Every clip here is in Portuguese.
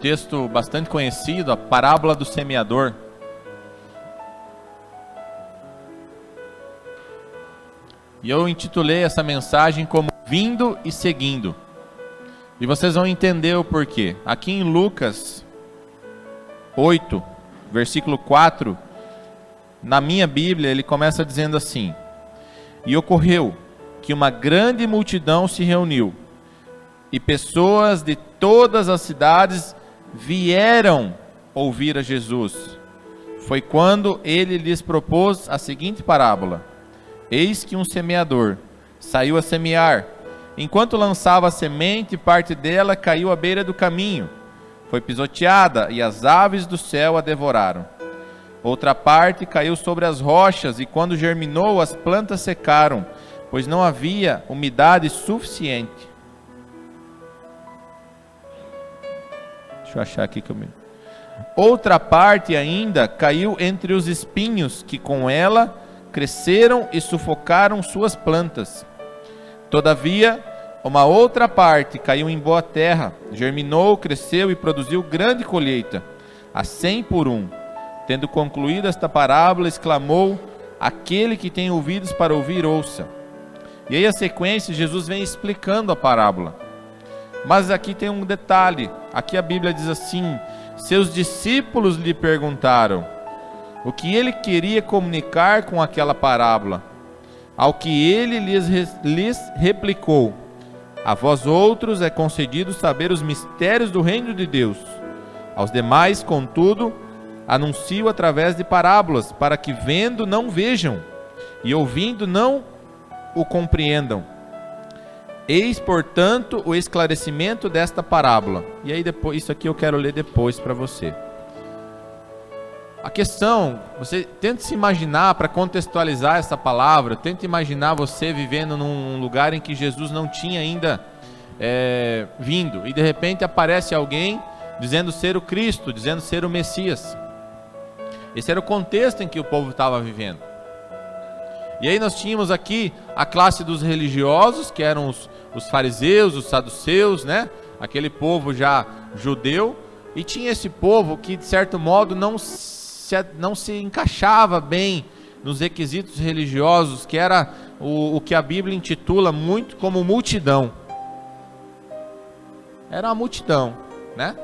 texto bastante conhecido, a parábola do semeador. E eu intitulei essa mensagem como Vindo e Seguindo. E vocês vão entender o porquê. Aqui em Lucas 8, versículo 4, na minha Bíblia, ele começa dizendo assim: E ocorreu que uma grande multidão se reuniu, e pessoas de todas as cidades vieram ouvir a Jesus. Foi quando ele lhes propôs a seguinte parábola: Eis que um semeador saiu a semear. Enquanto lançava a semente, parte dela caiu à beira do caminho. Foi pisoteada e as aves do céu a devoraram. Outra parte caiu sobre as rochas e quando germinou, as plantas secaram, pois não havia umidade suficiente. Deixa eu achar aqui que eu me... Outra parte ainda caiu entre os espinhos, que com ela cresceram e sufocaram suas plantas. Todavia, uma outra parte caiu em boa terra, germinou, cresceu e produziu grande colheita, a 100 por 1. Tendo concluído esta parábola, exclamou: Aquele que tem ouvidos para ouvir, ouça. E aí a sequência, Jesus vem explicando a parábola. Mas aqui tem um detalhe, aqui a Bíblia diz assim: seus discípulos lhe perguntaram o que ele queria comunicar com aquela parábola. Ao que ele lhes replicou: A vós outros é concedido saber os mistérios do reino de Deus. Aos demais, contudo, anuncio através de parábolas, para que vendo não vejam, e ouvindo não o compreendam. Eis, portanto, o esclarecimento desta parábola. E aí depois, isso aqui eu quero ler depois para você. A questão, você tente se imaginar, para contextualizar essa palavra, tente imaginar você vivendo num lugar em que Jesus não tinha ainda vindo, e de repente aparece alguém dizendo ser o Cristo, dizendo ser o Messias. Esse era o contexto em que o povo estava vivendo. E aí nós tínhamos aqui a classe dos religiosos, que eram os fariseus, os saduceus, né? Aquele povo já judeu, e tinha esse povo que de certo modo não se encaixava bem nos requisitos religiosos, que era o que a Bíblia intitula muito como multidão. Era uma multidão, né?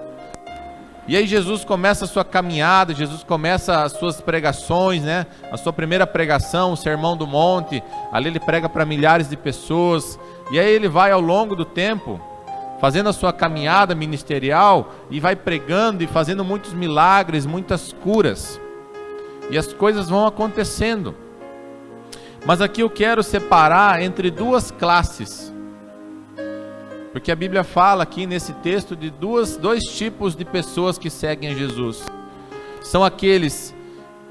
E aí Jesus começa a sua caminhada, Jesus começa as suas pregações, né? A sua primeira pregação, o Sermão do Monte, ali ele prega para milhares de pessoas, e aí ele vai ao longo do tempo, fazendo a sua caminhada ministerial, e vai pregando e fazendo muitos milagres, muitas curas, e as coisas vão acontecendo. Mas aqui eu quero separar entre duas classes, porque a Bíblia fala aqui nesse texto de dois tipos de pessoas que seguem a Jesus. São aqueles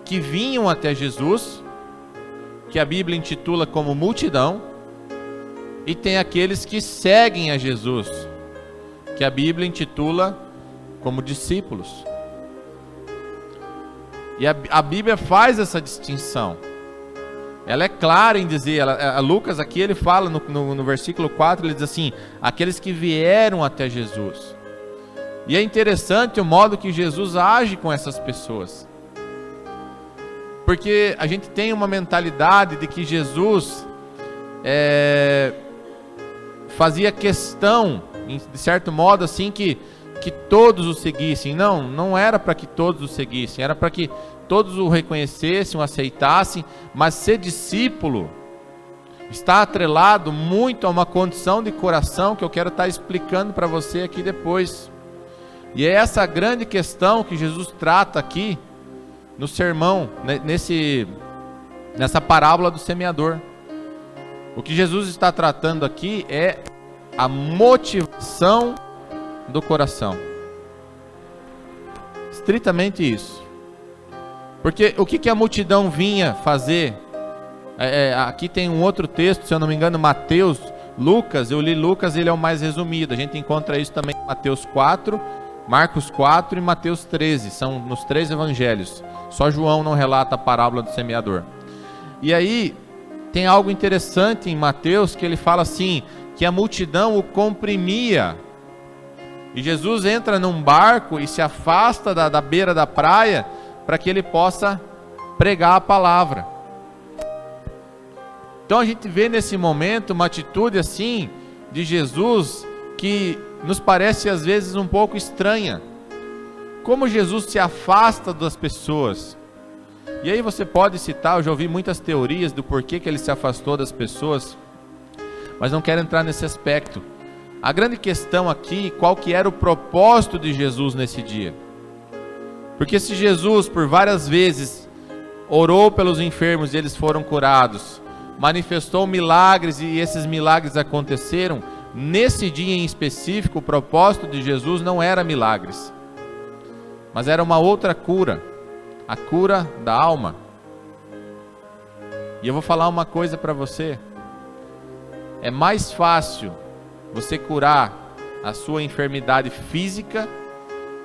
que vinham até Jesus, que a Bíblia intitula como multidão, e tem aqueles que seguem a Jesus, que a Bíblia intitula como discípulos. E a Bíblia faz essa distinção. Ela é clara em dizer, Lucas aqui ele fala no versículo 4, ele diz assim: aqueles que vieram até Jesus. E é interessante o modo que Jesus age com essas pessoas, porque a gente tem uma mentalidade de que Jesus fazia questão, de certo modo assim, que todos o seguissem. Não era para que todos o seguissem, era para que todos o reconhecessem, o aceitassem. Mas ser discípulo está atrelado muito a uma condição de coração que eu quero estar explicando para você aqui depois. E é essa grande questão que Jesus trata aqui no sermão, nessa parábola do semeador. O que Jesus está tratando aqui é a motivação do coração. Estritamente isso. Porque o que a multidão vinha fazer? Aqui tem um outro texto, se eu não me engano, Mateus, Lucas, eu li Lucas, ele é o mais resumido. A gente encontra isso também em Mateus 4, Marcos 4 e Mateus 13, são nos 3 evangelhos. Só João não relata a parábola do semeador. E aí, tem algo interessante em Mateus, que ele fala assim, que a multidão o comprimia E Jesus entra num barco e se afasta da beira da praia para que ele possa pregar a palavra. Então a gente vê nesse momento uma atitude assim de Jesus que nos parece às vezes um pouco estranha. Como Jesus se afasta das pessoas. E aí você pode citar, eu já ouvi muitas teorias do porquê que ele se afastou das pessoas, mas não quero entrar nesse aspecto. A grande questão aqui, qual que era o propósito de Jesus nesse dia? Porque se Jesus por várias vezes orou pelos enfermos e eles foram curados, manifestou milagres e esses milagres aconteceram, nesse dia em específico o propósito de Jesus não era milagres, mas era uma outra cura, a cura da alma. E eu vou falar uma coisa para você, é mais fácil você curar a sua enfermidade física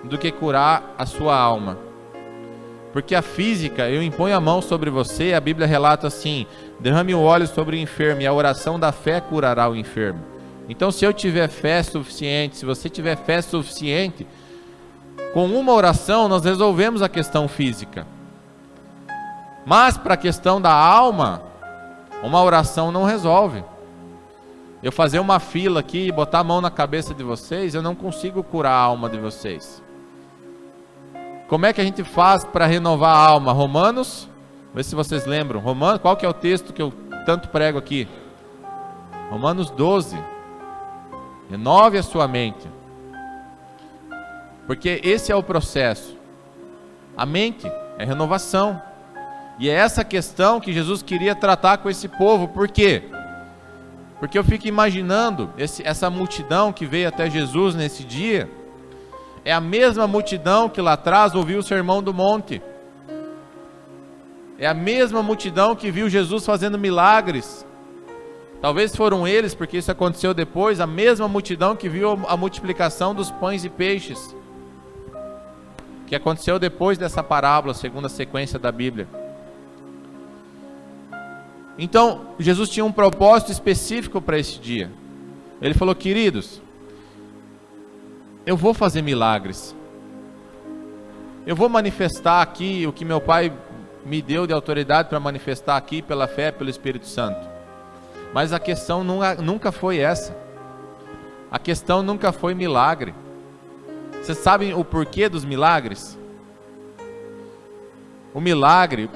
do que curar a sua alma. Porque a física, eu imponho a mão sobre você, a Bíblia relata assim: derrame o óleo sobre o enfermo e a oração da fé curará o enfermo. Então se eu tiver fé suficiente, se você tiver fé suficiente, com uma oração nós resolvemos a questão física. Mas para a questão da alma, uma oração não resolve. Eu fazer uma fila aqui e botar a mão na cabeça de vocês, eu não consigo curar a alma de vocês. Como é que a gente faz para renovar a alma? Romanos, vê se vocês lembram. Romanos, qual que é o texto que eu tanto prego aqui? Romanos 12. Renove a sua mente. Porque esse é o processo. A mente é renovação. E é essa questão que Jesus queria tratar com esse povo. Por quê? Porque eu fico imaginando essa multidão que veio até Jesus nesse dia, é a mesma multidão que lá atrás ouviu o Sermão do Monte. É a mesma multidão que viu Jesus fazendo milagres. Talvez foram eles, porque isso aconteceu depois, a mesma multidão que viu a multiplicação dos pães e peixes, que aconteceu depois dessa parábola, segundo a sequência da Bíblia. Então, Jesus tinha um propósito específico para esse dia. Ele falou: queridos, eu vou fazer milagres. Eu vou manifestar aqui o que meu Pai me deu de autoridade para manifestar aqui pela fé, pelo Espírito Santo. Mas a questão nunca foi essa. A questão nunca foi milagre. Vocês sabem o porquê dos milagres? O milagre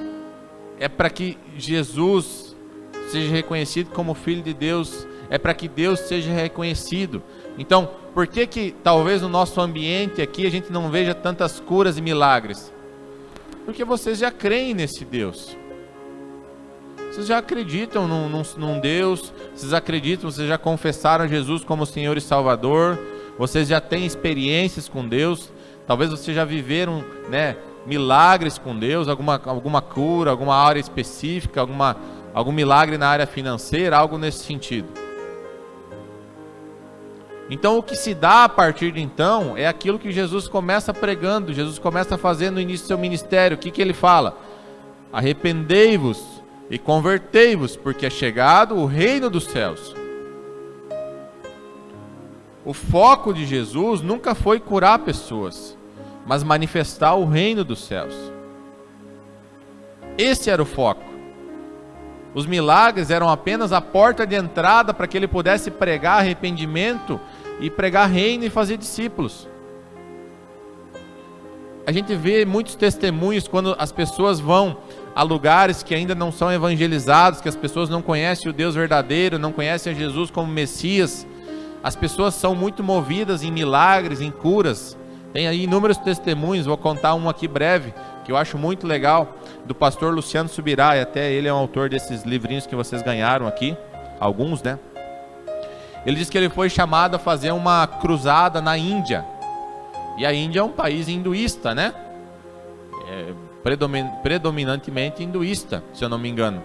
é para que Jesus seja reconhecido como Filho de Deus, é para que Deus seja reconhecido. Então, por que talvez no nosso ambiente aqui a gente não veja tantas curas e milagres? Porque vocês já creem nesse Deus. Vocês já acreditam num Deus, vocês acreditam, vocês já confessaram Jesus como Senhor e Salvador, vocês já têm experiências com Deus, talvez vocês já viveram, milagres com Deus, alguma cura, alguma área específica, algum milagre na área financeira, algo nesse sentido. Então o que se dá a partir de então é aquilo que Jesus começa pregando, Jesus começa a fazer no início do seu ministério. O que ele fala? Arrependei-vos e convertei-vos, porque é chegado o reino dos céus. O foco de Jesus nunca foi curar pessoas, mas manifestar o reino dos céus. Esse era o foco. Os milagres eram apenas a porta de entrada para que ele pudesse pregar arrependimento e pregar reino e fazer discípulos. A gente vê muitos testemunhos quando as pessoas vão a lugares que ainda não são evangelizados, que as pessoas não conhecem o Deus verdadeiro, não conhecem a Jesus como Messias. As pessoas são muito movidas em milagres, em curas. Tem aí inúmeros testemunhos, vou contar um aqui breve, que eu acho muito legal, do pastor Luciano Subirá, e até ele é um autor desses livrinhos que vocês ganharam aqui, alguns, né? Ele diz que ele foi chamado a fazer uma cruzada na Índia, e a Índia é um país hinduísta, né? Predominantemente hinduísta, se eu não me engano.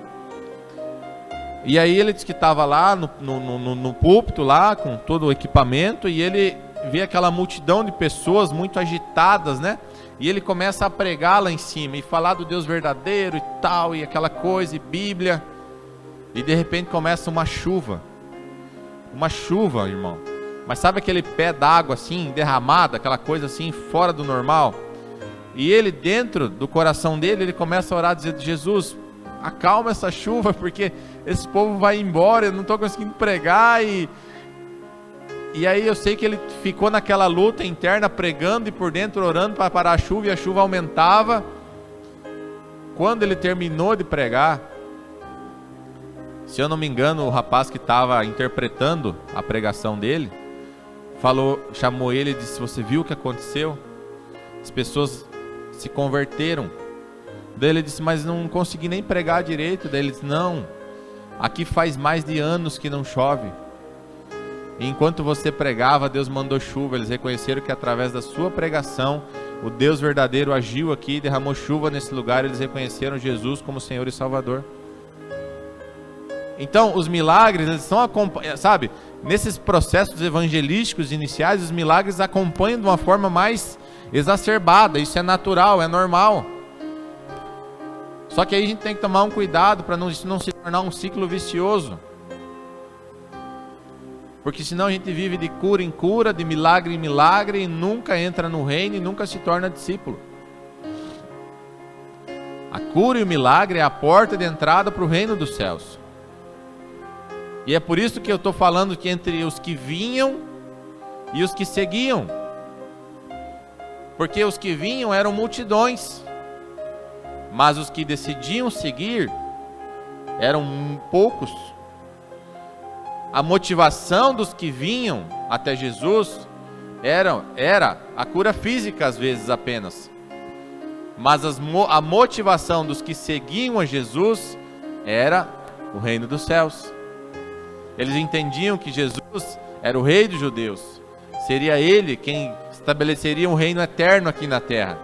E aí ele disse que estava lá no púlpito, lá com todo o equipamento, e ele vê aquela multidão de pessoas muito agitadas, né? E ele começa a pregar lá em cima e falar do Deus verdadeiro e tal, e aquela coisa, e Bíblia. E de repente começa uma chuva, irmão. Mas sabe aquele pé d'água assim, derramado, aquela coisa assim, fora do normal? E ele, dentro do coração dele, ele começa a orar, dizendo: Jesus, acalma essa chuva, porque esse povo vai embora, eu não estou conseguindo pregar. E aí eu sei que ele ficou naquela luta interna, pregando e por dentro orando para parar a chuva, e a chuva aumentava. Quando ele terminou de pregar, se eu não me engano, o rapaz que estava interpretando a pregação dele, chamou ele e disse: você viu o que aconteceu? As pessoas se converteram. Daí ele disse: mas não consegui nem pregar direito. Daí ele disse: não, aqui faz mais de anos que não chove. E enquanto você pregava, Deus mandou chuva. Eles reconheceram que através da sua pregação, o Deus verdadeiro agiu aqui, derramou chuva nesse lugar. Eles reconheceram Jesus como Senhor e Salvador. Então, os milagres, eles são, sabe, nesses processos evangelísticos iniciais, os milagres acompanham de uma forma mais exacerbada. Isso é natural, é normal. Só que aí a gente tem que tomar um cuidado para não se tornar um ciclo vicioso. Porque senão a gente vive de cura em cura, de milagre em milagre, e nunca entra no reino e nunca se torna discípulo. A cura e o milagre é a porta de entrada para o reino dos céus. E é por isso que eu estou falando que entre os que vinham e os que seguiam. Porque os que vinham eram multidões, mas os que decidiam seguir eram poucos. A motivação dos que vinham até Jesus era a cura física, às vezes apenas. Mas a motivação dos que seguiam a Jesus era o reino dos céus. Eles entendiam que Jesus era o rei dos judeus. Seria ele quem estabeleceria um reino eterno aqui na terra.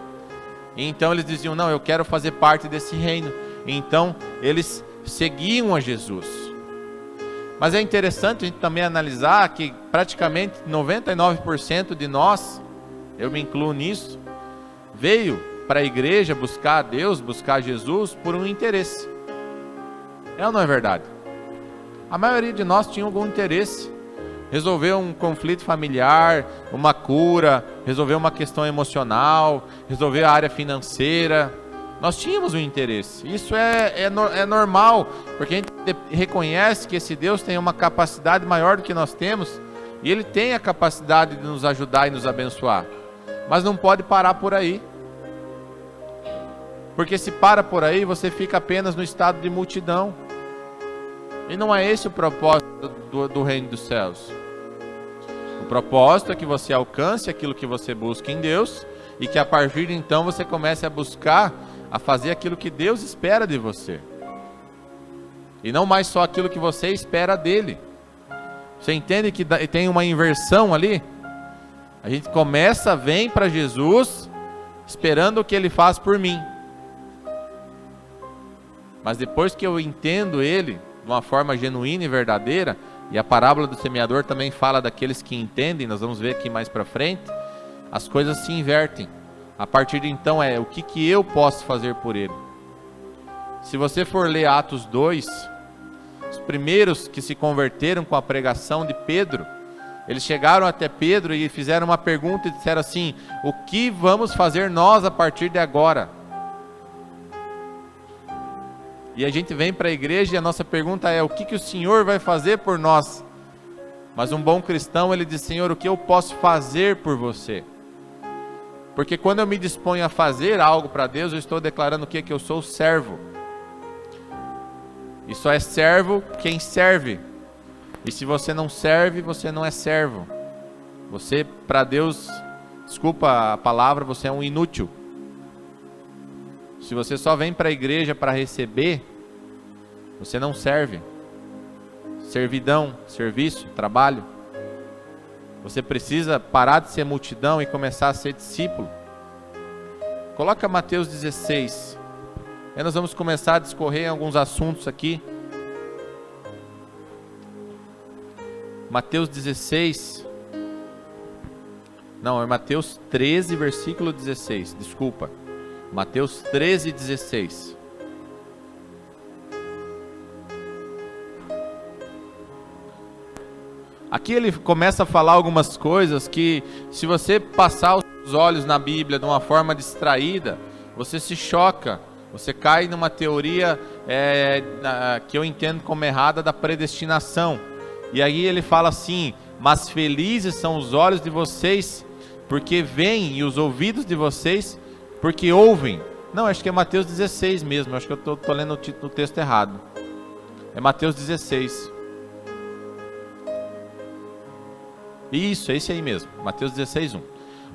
E então eles diziam: não, eu quero fazer parte desse reino. E então eles seguiam a Jesus. Mas é interessante a gente também analisar que praticamente 99% de nós, eu me incluo nisso, veio para a igreja buscar a Deus, buscar Jesus por um interesse. É ou não é verdade? A maioria de nós tinha algum interesse. Resolver um conflito familiar, uma cura, resolver uma questão emocional, resolver a área financeira. Nós tínhamos um interesse. Isso é normal, porque a gente reconhece que esse Deus tem uma capacidade maior do que nós temos, e Ele tem a capacidade de nos ajudar e nos abençoar. Mas não pode parar por aí. Porque se para por aí, você fica apenas no estado de multidão. E não é esse o propósito do reino dos céus. O propósito é que você alcance aquilo que você busca em Deus, e que a partir de então você comece a buscar, a fazer aquilo que Deus espera de você. E não mais só aquilo que você espera dele. Você entende que tem uma inversão ali? A gente vem para Jesus, esperando o que Ele faz por mim. Mas depois que eu entendo Ele, de uma forma genuína e verdadeira, e a parábola do semeador também fala daqueles que entendem, nós vamos ver aqui mais para frente, as coisas se invertem. A partir de então o que eu posso fazer por ele? Se você for ler Atos 2, os primeiros que se converteram com a pregação de Pedro, eles chegaram até Pedro e fizeram uma pergunta e disseram assim: o que vamos fazer nós a partir de agora? E a gente vem para a igreja e a nossa pergunta é: o que o Senhor vai fazer por nós? Mas um bom cristão, ele diz: Senhor, o que eu posso fazer por você? Porque quando eu me disponho a fazer algo para Deus, eu estou declarando o que? Que eu sou servo. E só é servo quem serve. E se você não serve, você não é servo. Você, para Deus, desculpa a palavra, você é um inútil. Se você só vem para a igreja para receber, você não serve. Servidão, serviço, trabalho. Você precisa parar de ser multidão e começar a ser discípulo. Coloca Mateus 16. E nós vamos começar a discorrer alguns assuntos aqui. Mateus 16. Não, é Mateus 13, versículo 16. Desculpa. Mateus 13, 16. Aqui ele começa a falar algumas coisas que, se você passar os olhos na Bíblia de uma forma distraída, você se choca, você cai numa teoria que eu entendo como errada da predestinação. E aí ele fala assim: mas felizes são os olhos de vocês, porque veem, e os ouvidos de vocês, porque ouvem. Não, acho que é Mateus 16 mesmo, acho que eu estou lendo o texto errado. É Mateus 16. Isso, é esse aí mesmo, Mateus 16, 1.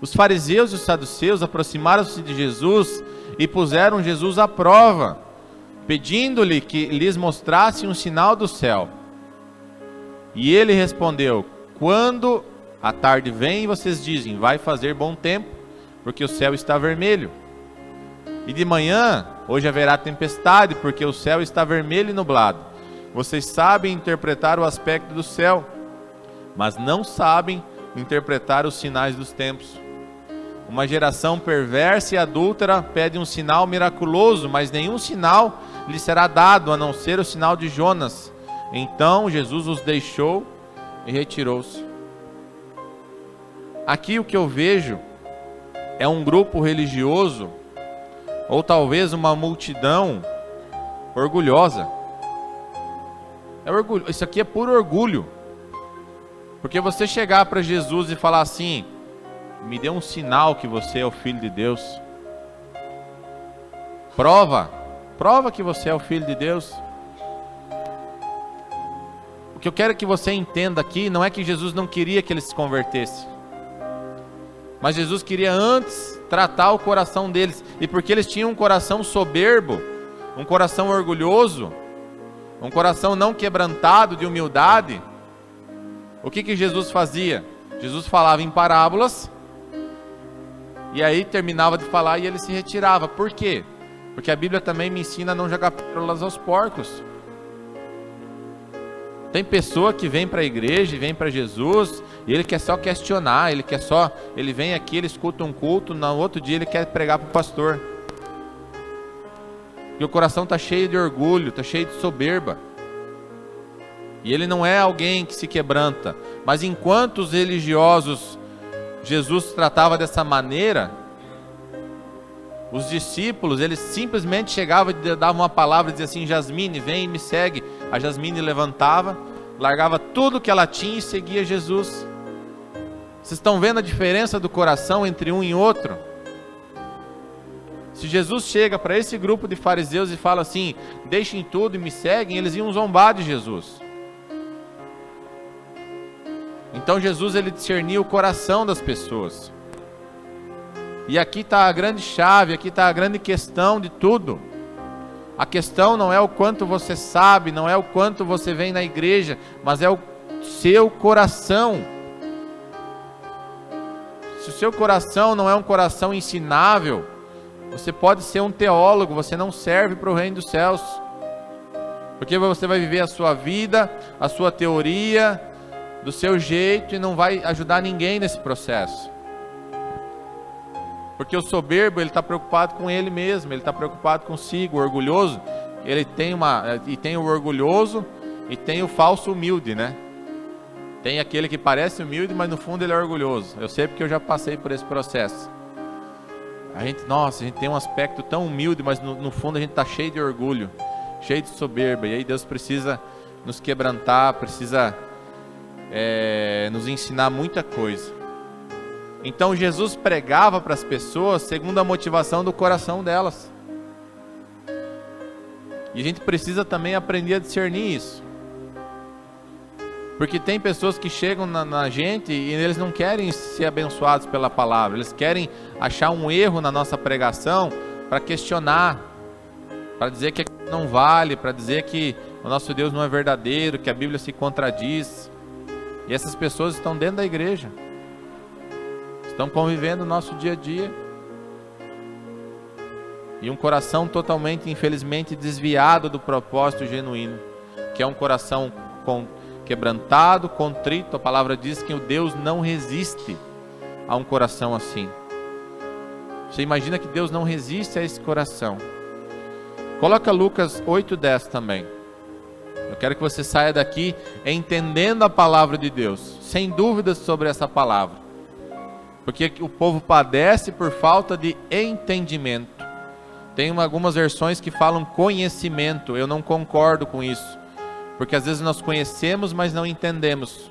Os fariseus e os saduceus aproximaram-se de Jesus e puseram Jesus à prova, pedindo-lhe que lhes mostrasse um sinal do céu. E ele respondeu: quando a tarde vem, vocês dizem, vai fazer bom tempo, porque o céu está vermelho. E de manhã, hoje haverá tempestade, porque o céu está vermelho e nublado. Vocês sabem interpretar o aspecto do céu, mas não sabem interpretar os sinais dos tempos. Uma geração perversa e adúltera pede um sinal miraculoso, mas nenhum sinal lhe será dado, a não ser o sinal de Jonas. Então Jesus os deixou e retirou-se. Aqui o que eu vejo é um grupo religioso, ou talvez uma multidão orgulhosa. Isso aqui é puro orgulho. Porque você chegar para Jesus e falar assim: me dê um sinal que você é o Filho de Deus. Prova que você é o Filho de Deus. O que eu quero que você entenda aqui não é que Jesus não queria que eles se convertessem, mas Jesus queria antes tratar o coração deles. E porque eles tinham um coração soberbo, um coração orgulhoso, um coração não quebrantado de humildade, o que Jesus fazia? Jesus falava em parábolas, e aí terminava de falar e ele se retirava. Por quê? Porque a Bíblia também me ensina a não jogar pérolas aos porcos. Tem pessoa que vem para a igreja e vem para Jesus, e ele quer só questionar, ele vem aqui, ele escuta um culto, no outro dia ele quer pregar para o pastor. E o coração está cheio de orgulho, está cheio de soberba. E ele não é alguém que se quebranta. Mas enquanto os religiosos, Jesus tratava dessa maneira, os discípulos, eles simplesmente chegavam e davam uma palavra e diziam assim: Jasmine, vem e me segue. A Jasmine levantava, largava tudo que ela tinha e seguia Jesus. Vocês estão vendo a diferença do coração entre um e outro? Se Jesus chega para esse grupo de fariseus e fala assim: deixem tudo e me seguem, eles iam zombar de Jesus. Então Jesus, ele discernia o coração das pessoas. E aqui está a grande chave, aqui está a grande questão de tudo. A questão não é o quanto você sabe, não é o quanto você vem na igreja, mas é o seu coração. Se o seu coração não é um coração ensinável, você pode ser um teólogo, você não serve para o reino dos céus. Porque você vai viver a sua vida, a sua teoria, do seu jeito, e não vai ajudar ninguém nesse processo. Porque o soberbo, ele está preocupado com ele mesmo, ele está preocupado consigo. O orgulhoso, ele tem o orgulhoso e tem o falso humilde, né? Tem aquele que parece humilde, mas no fundo ele é orgulhoso. Eu sei porque eu já passei por esse processo. A gente tem um aspecto tão humilde, mas no fundo a gente está cheio de orgulho, cheio de soberba. E aí Deus precisa nos quebrantar, precisa nos ensinar muita coisa. Então Jesus pregava para as pessoas segundo a motivação do coração delas. E a gente precisa também aprender a discernir isso. Porque tem pessoas que chegam na gente e eles não querem ser abençoados pela palavra. Eles querem achar um erro na nossa pregação para questionar, para dizer que não vale, para dizer que o nosso Deus não é verdadeiro, que a Bíblia se contradiz. E essas pessoas estão dentro da igreja, estão convivendo no nosso dia a dia. E um coração totalmente, infelizmente, desviado do propósito genuíno, que é um coração quebrantado, contrito. A palavra diz que o Deus não resiste a um coração assim. Você imagina que Deus não resiste a esse coração. Coloca Lucas 8:10 também. Eu Eu quero que você saia daqui entendendo a palavra de Deus, sem dúvidas sobre essa palavra. Porque o povo padece por falta de entendimento. Tem algumas versões que falam conhecimento, eu não concordo com isso. Porque às vezes nós conhecemos, mas não entendemos.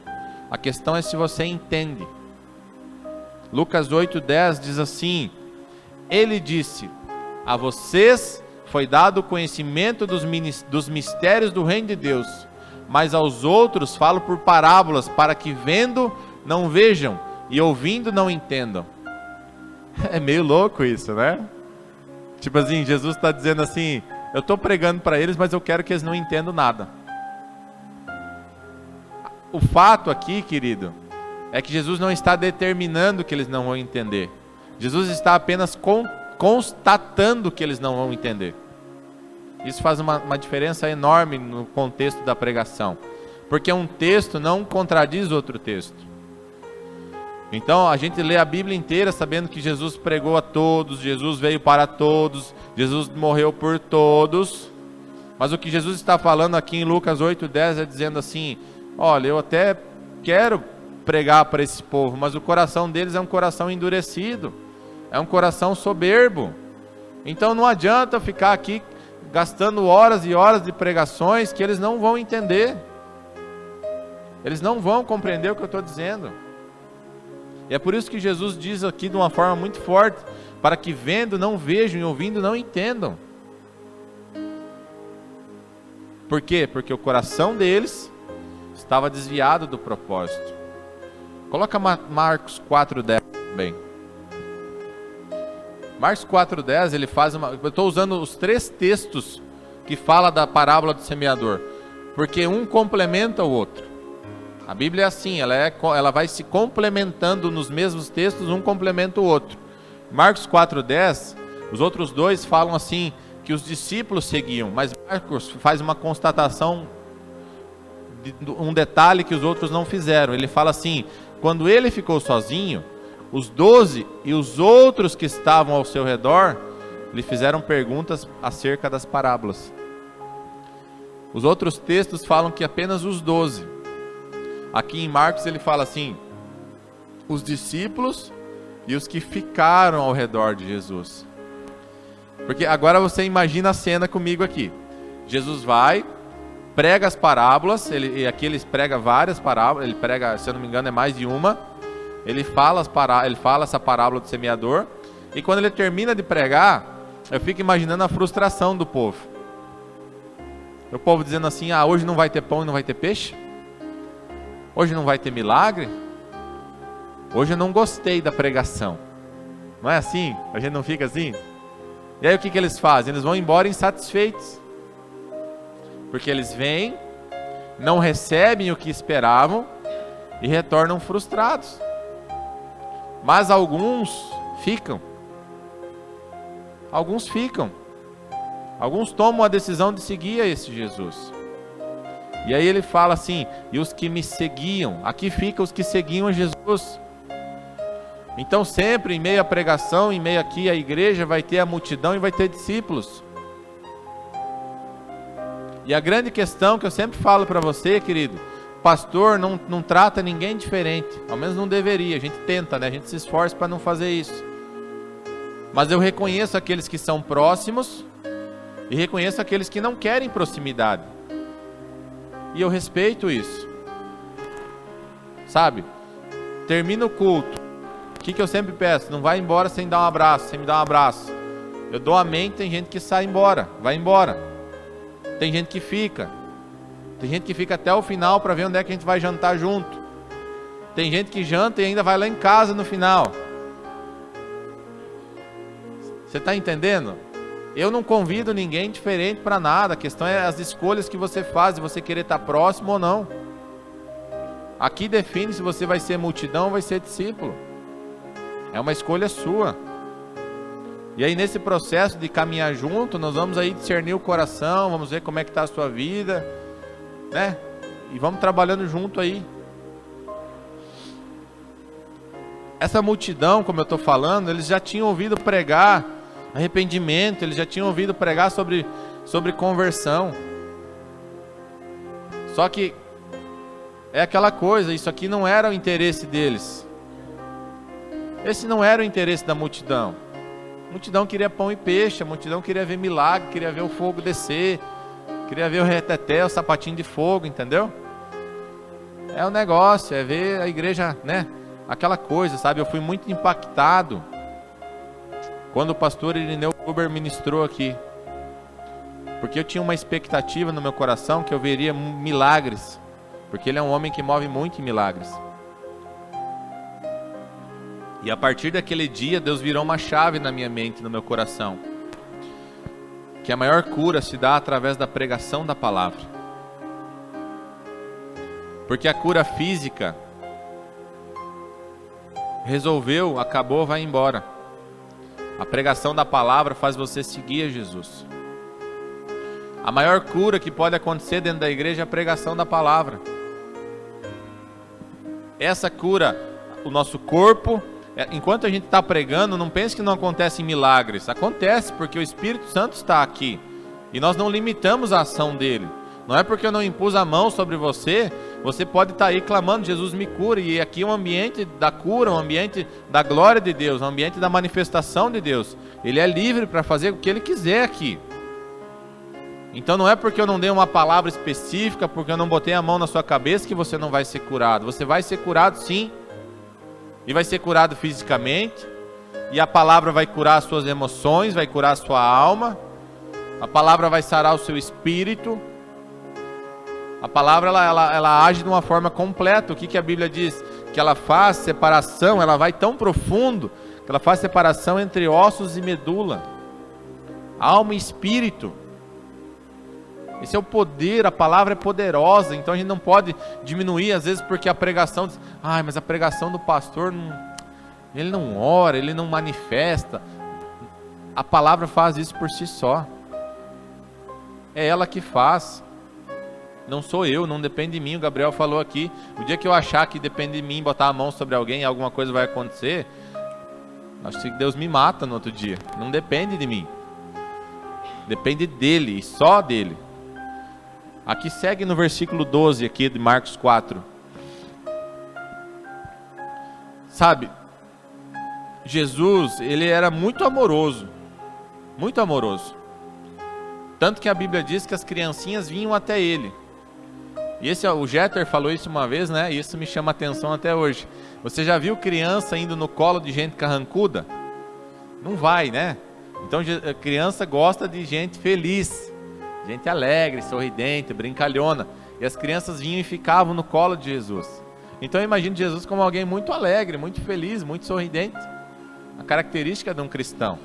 A questão é se você entende. Lucas 8:10 diz assim: Ele disse, a vocês foi dado o conhecimento dos mistérios do reino de Deus, mas aos outros falo por parábolas, para que vendo não vejam, e ouvindo não entendam. É meio louco isso, né? Tipo assim, Jesus está dizendo assim, eu estou pregando para eles, mas eu quero que eles não entendam nada. O fato aqui, querido, é que Jesus não está determinando que eles não vão entender. Jesus está apenas constatando que eles não vão entender. Isso faz uma diferença enorme no contexto da pregação. Porque um texto não contradiz outro texto. Então a gente lê a Bíblia inteira sabendo que Jesus pregou a todos, Jesus veio para todos, Jesus morreu por todos. Mas o que Jesus está falando aqui em Lucas 8:10 é dizendo assim, olha, eu até quero pregar para esse povo, mas o coração deles é um coração endurecido, é um coração soberbo. Então não adianta ficar aqui gastando horas e horas de pregações que eles não vão entender. Eles não vão compreender o que eu estou dizendo. E é por isso que Jesus diz aqui de uma forma muito forte, para que vendo não vejam e ouvindo não entendam. Por quê? Porque o coração deles estava desviado do propósito. Coloca Marcos 4:10 também. Marcos 4:10, ele faz eu estou usando os 3 textos que fala da parábola do semeador, porque um complementa o outro. A Bíblia é assim, ela vai se complementando nos mesmos textos, um complementa o outro. Marcos 4:10, os outros 2 falam assim, que os discípulos seguiam, mas Marcos faz uma constatação, um detalhe que os outros não fizeram. Ele fala assim, quando ele ficou sozinho, os 12 e os outros que estavam ao seu redor lhe fizeram perguntas acerca das parábolas. Os outros textos falam que apenas os 12. Aqui em Marcos ele fala assim, os discípulos e os que ficaram ao redor de Jesus. Porque agora você imagina a cena comigo aqui. Jesus vai, prega as parábolas, aqui ele prega várias parábolas, ele prega, se eu não me engano, é mais de uma. Ele fala essa parábola do semeador, e quando ele termina de pregar, eu fico imaginando a frustração do povo. O povo dizendo assim, hoje não vai ter pão e não vai ter peixe? Hoje não vai ter milagre? Hoje eu não gostei da pregação. Não é assim? A gente não fica assim? E aí o que eles fazem? Eles vão embora insatisfeitos. Porque eles vêm, não recebem o que esperavam e retornam frustrados. Mas alguns ficam. Alguns ficam. Alguns tomam a decisão de seguir a esse Jesus. E aí ele fala assim, e os que me seguiam, aqui ficam os que seguiam a Jesus. Então sempre em meio à pregação, em meio aqui à igreja, vai ter a multidão e vai ter discípulos. E a grande questão que eu sempre falo para você, querido, pastor não trata ninguém diferente, ao menos não deveria, a gente tenta, né? A gente se esforça para não fazer isso. Mas eu reconheço aqueles que são próximos e reconheço aqueles que não querem proximidade. E eu respeito isso. Sabe? Termina o culto. O que eu sempre peço? Não vai embora sem dar um abraço, sem me dar um abraço. Eu dou amém, tem gente que sai embora, vai embora. Tem gente que fica. Tem gente que fica até o final para ver onde é que a gente vai jantar junto. Tem gente que janta e ainda vai lá em casa no final. Você está entendendo? Eu não convido ninguém diferente para nada. A questão é as escolhas que você faz, de você querer estar próximo ou não. Aqui define se você vai ser multidão ou vai ser discípulo. É uma escolha sua. E aí nesse processo de caminhar junto, nós vamos aí discernir o coração, vamos ver como é que está a sua vida, né? E vamos trabalhando junto aí. Essa multidão, como eu estou falando, eles já tinham ouvido pregar arrependimento, eles já tinham ouvido pregar sobre conversão. Só que é aquela coisa, isso aqui não era o interesse deles. Esse não era o interesse da multidão. A multidão queria pão e peixe, a multidão queria ver milagre, queria ver o fogo descer, queria ver o reteté, o sapatinho de fogo, entendeu? É o negócio, é ver a igreja, né? Aquela coisa, sabe? Eu fui muito impactado quando o pastor Irineu Gruber ministrou aqui. Porque eu tinha uma expectativa no meu coração que eu veria milagres. Porque ele é um homem que move muito em milagres. E a partir daquele dia, Deus virou uma chave na minha mente, no meu coração. Que a maior cura se dá através da pregação da palavra. Porque a cura física resolveu, acabou, vai embora. A pregação da palavra faz você seguir a Jesus. A maior cura que pode acontecer dentro da igreja é a pregação da palavra. Essa cura, o nosso corpo, enquanto a gente está pregando, não pense que não acontecem milagres. Acontece porque o Espírito Santo está aqui. E nós não limitamos a ação dele. Não é porque eu não impus a mão sobre você, você pode estar aí clamando, Jesus me cura. E aqui é um ambiente da cura, um ambiente da glória de Deus, um ambiente da manifestação de Deus. Ele é livre para fazer o que ele quiser aqui. Então não é porque eu não dei uma palavra específica, porque eu não botei a mão na sua cabeça que você não vai ser curado. Você vai ser curado sim. E vai ser curado fisicamente. E a palavra vai curar as suas emoções, vai curar a sua alma. A palavra vai sarar o seu espírito. A palavra ela age de uma forma completa. O que a Bíblia diz? Que ela faz separação, ela vai tão profundo, que ela faz separação entre ossos e medula. Alma e espírito. Esse é o poder, a palavra é poderosa, então a gente não pode diminuir, às vezes porque a pregação diz, mas a pregação do pastor, ele não ora, ele não manifesta. A palavra faz isso por si só. É ela que faz. Não sou eu, não depende de mim. O Gabriel falou aqui, o dia que eu achar que depende de mim, botar a mão sobre alguém e alguma coisa vai acontecer, acho que Deus me mata no outro dia. Não depende de mim. Depende dele, e só dele. Aqui segue no versículo 12 aqui de Marcos 4. Sabe, Jesus, ele era muito amoroso. Muito amoroso. Tanto que a Bíblia diz que as criancinhas vinham até ele. E o Jeter falou isso uma vez, né? E isso me chama a atenção até hoje. Você já viu criança indo no colo de gente carrancuda? Não vai, né? Então a criança gosta de gente feliz. Gente alegre, sorridente, brincalhona. E as crianças vinham e ficavam no colo de Jesus. Então eu imagino Jesus como alguém muito alegre, muito feliz, muito sorridente. A característica de um cristão.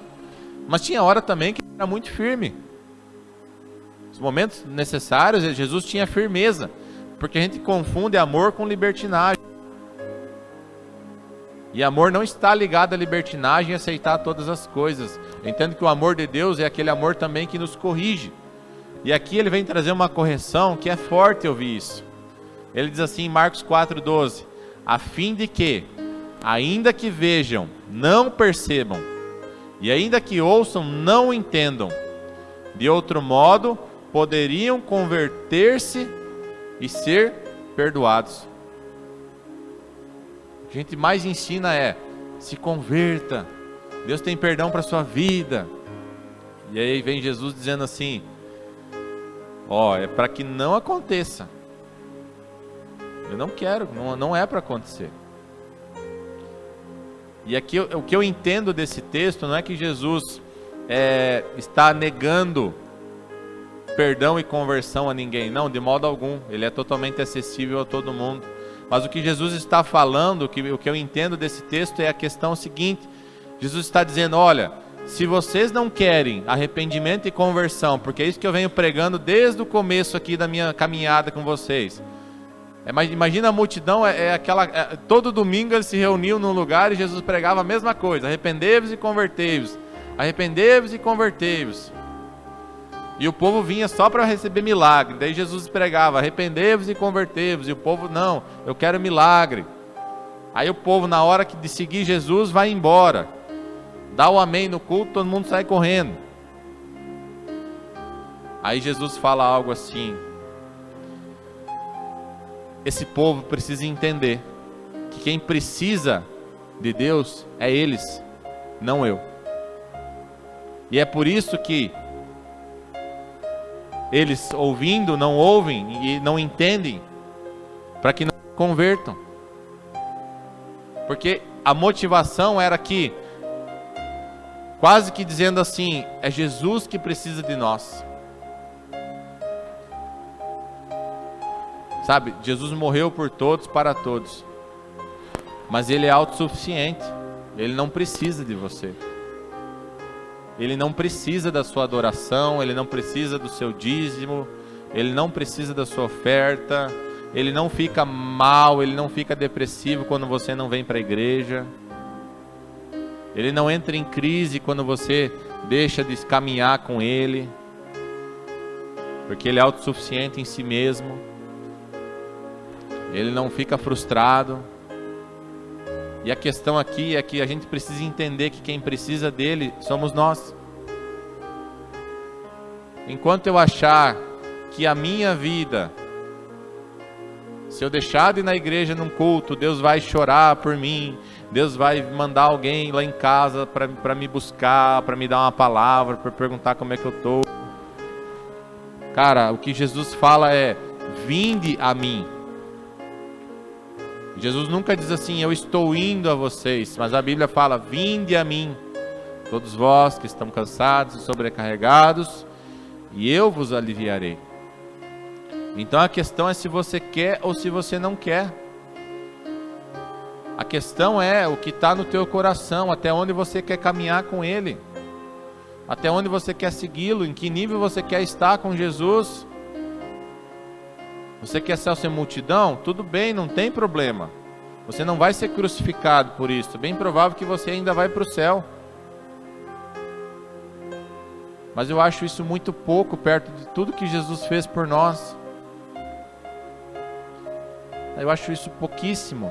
Mas tinha hora também que era muito firme. Os momentos necessários, Jesus tinha firmeza. Porque a gente confunde amor com libertinagem. E amor não está ligado à libertinagem e aceitar todas as coisas. Eu entendo que o amor de Deus é aquele amor também que nos corrige. E aqui ele vem trazer uma correção que é forte ouvir isso. Ele diz assim em Marcos 4,12: a fim de que, ainda que vejam, não percebam, e ainda que ouçam, não entendam. De outro modo, poderiam converter-se e ser perdoados. O que a gente mais ensina é: se converta, Deus tem perdão para a sua vida. E aí vem Jesus dizendo assim: é para que não aconteça. Eu não quero, não é para acontecer. E aqui o que eu entendo desse texto não é que Jesus está negando perdão e conversão a ninguém. Não, de modo algum. Ele é totalmente acessível a todo mundo. Mas o que Jesus está falando, o que eu entendo desse texto é a questão seguinte. Jesus está dizendo: olha, se vocês não querem arrependimento e conversão, porque é isso que eu venho pregando desde o começo aqui da minha caminhada com vocês. Imagina a multidão, todo domingo eles se reuniam num lugar e Jesus pregava a mesma coisa: arrependei-vos e convertei-vos, arrependei-vos e convertei-vos. E o povo vinha só para receber milagre. Daí Jesus pregava: arrependei-vos e convertei-vos. E o povo: não, eu quero milagre. Aí o povo, na hora de seguir Jesus, vai embora, dá o amém no culto, todo mundo sai correndo. Aí Jesus fala algo assim: esse povo precisa entender que quem precisa de Deus é eles, não eu. E é por isso que eles, ouvindo, não ouvem e não entendem, para que não se convertam. Porque a motivação era que, quase que dizendo assim, é Jesus que precisa de nós. Sabe, Jesus morreu por todos, para todos. Mas Ele é autossuficiente. Ele não precisa de você. Ele não precisa da sua adoração, Ele não precisa do seu dízimo, Ele não precisa da sua oferta, Ele não fica mal, Ele não fica depressivo quando você não vem para a igreja. Ele não entra em crise quando você deixa de caminhar com Ele, porque Ele é autossuficiente em si mesmo. Ele não fica frustrado. E a questão aqui é que a gente precisa entender que quem precisa dele somos nós. Enquanto eu achar que a minha vida, se eu deixar de ir na igreja num culto, Deus vai chorar por mim, Deus vai mandar alguém lá em casa para me buscar, para me dar uma palavra, para perguntar como é que eu estou. Cara, o que Jesus fala é: vinde a mim. Jesus nunca diz assim, eu estou indo a vocês, mas a Bíblia fala, vinde a mim, todos vós que estão cansados e sobrecarregados, e eu vos aliviarei. Então a questão é se você quer ou se você não quer. A questão é o que está no teu coração, até onde você quer caminhar com Ele, até onde você quer segui-lo, em que nível você quer estar com Jesus. Você quer ser multidão? Tudo bem, não tem problema. Você não vai ser crucificado por isso. Bem provável que você ainda vai para o céu. Mas eu acho isso muito pouco perto de tudo que Jesus fez por nós. Eu acho isso pouquíssimo.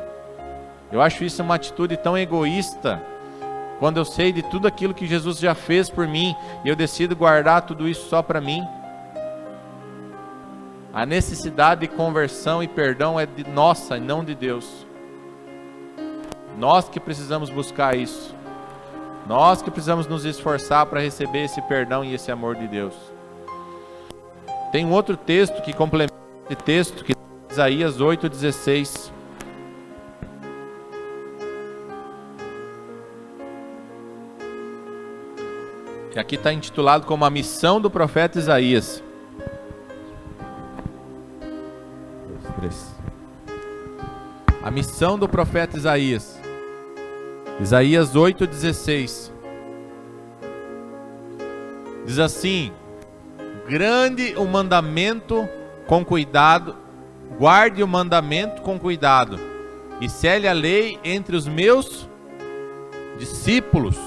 Eu acho isso uma atitude tão egoísta, quando eu sei de tudo aquilo que Jesus já fez por mim, e eu decido guardar tudo isso só para mim. A necessidade de conversão e perdão é de nossa e não de Deus. Nós que precisamos buscar isso. Nós que precisamos nos esforçar para receber esse perdão e esse amor de Deus. Tem um outro texto que complementa esse texto, que é Isaías 8,16. E aqui está intitulado como a missão do profeta Isaías. 3. A missão do profeta Isaías. Isaías 8,16. Diz assim: grande o mandamento com cuidado, guarde o mandamento com cuidado, e cele a lei entre os meus discípulos.